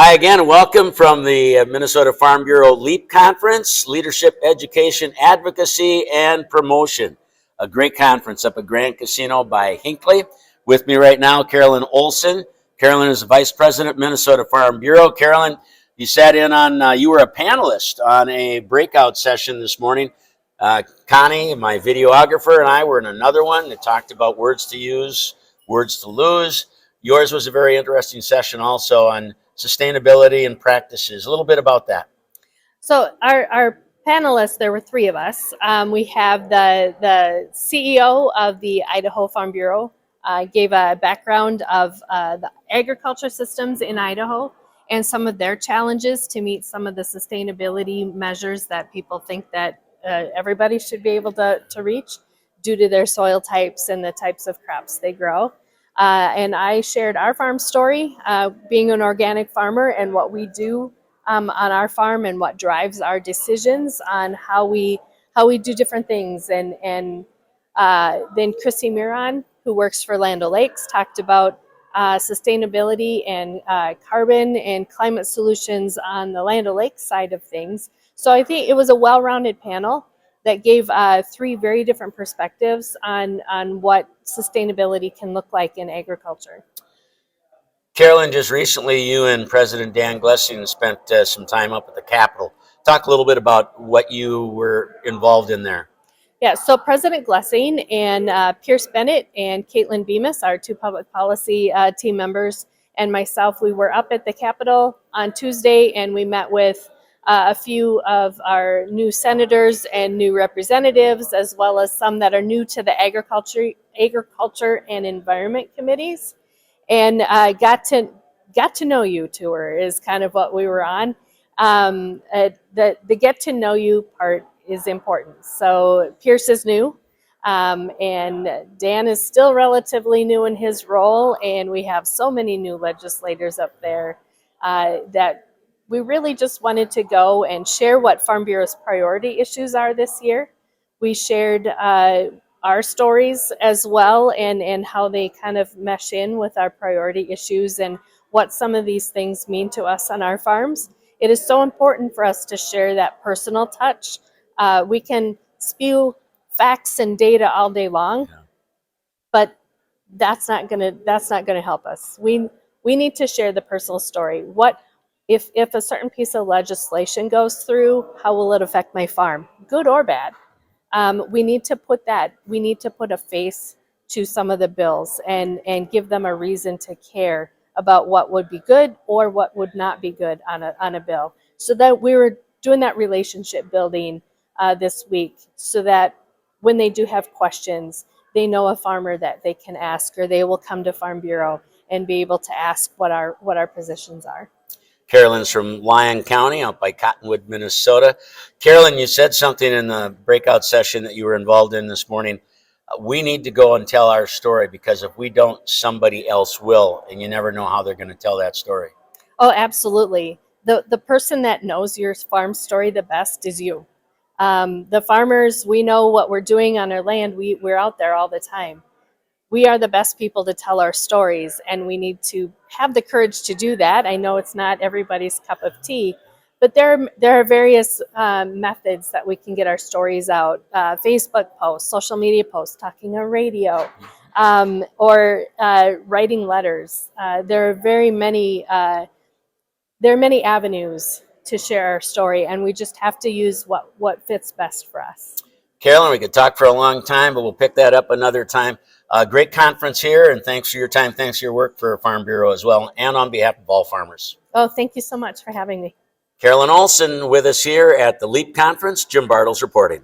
Hi again, and welcome from the Minnesota Farm Bureau LEAP Conference, Leadership, Education, Advocacy, and Promotion. A great conference up at Grand Casino by Hinckley. With me right now, Carolyn Olson. Carolyn is the Vice President, Minnesota Farm Bureau. Carolyn, you sat in on, you were a panelist on a breakout session this morning. Connie, my videographer, and I were in another one that talked about words to use, words to lose. Yours was a very interesting session also on sustainability and practices. A little bit about that. So our panelists, there were three of us. We have the CEO of the Idaho Farm Bureau, gave a background of the agriculture systems in Idaho and some of their challenges to meet some of the sustainability measures that people think that everybody should be able to reach due to their soil types and the types of crops they grow. And I shared our farm story, being an organic farmer and what we do on our farm and what drives our decisions on how we do different things. And then Chrissy Miron, who works for Land O'Lakes, talked about sustainability and carbon and climate solutions on the Land O'Lakes side of things. So I think it was a well-rounded panel that gave three very different perspectives on what sustainability can look like in agriculture. Carolyn, just recently you and President Dan Glessing spent some time up at the Capitol. Talk a little bit about what you were involved in there. Yeah, so President Glessing and Pierce Bennett and Caitlin Bemis, our two public policy team members, and myself, we were up at the Capitol on Tuesday, and we met with a few of our new senators and new representatives, as well as some that are new to the agriculture and environment committees, and got to know you tour is kind of what we were on. The get to know you part is important. So Pierce is new, and Dan is still relatively new in his role, and we have so many new legislators up there that we really just wanted to go and share what Farm Bureau's priority issues are this year. We shared our stories as well and how they kind of mesh in with our priority issues and what some of these things mean to us on our farms. It is so important for us to share that personal touch. We can spew facts and data all day long, but that's not gonna help us. We need to share the personal story. What if a certain piece of legislation goes through, how will it affect my farm, good or bad? We need to put a face to some of the bills and give them a reason to care about what would be good or what would not be good on a bill. So that we were doing that relationship building this week, so that when they do have questions, they know a farmer that they can ask, or they will come to Farm Bureau and be able to ask what our positions are. Carolyn's from Lyon County out by Cottonwood, Minnesota. Carolyn, you said something in the breakout session that you were involved in this morning. We need to go and tell our story, because if we don't, somebody else will, and you never know how they're going to tell that story. Oh, absolutely. The person that knows your farm story the best is you. The farmers, we know what we're doing on our land. We're out there all the time. We are the best people to tell our stories, and we need to have the courage to do that. I know it's not everybody's cup of tea, but there are various methods that we can get our stories out. Facebook posts, social media posts, talking on radio, or writing letters. There are many avenues to share our story, and we just have to use what fits best for us. Carolyn, we could talk for a long time, but we'll pick that up another time. Great conference here, and thanks for your time. Thanks for your work for Farm Bureau as well, and on behalf of all farmers. Oh, thank you so much for having me. Carolyn Olson with us here at the LEAP Conference. Jim Bartles reporting.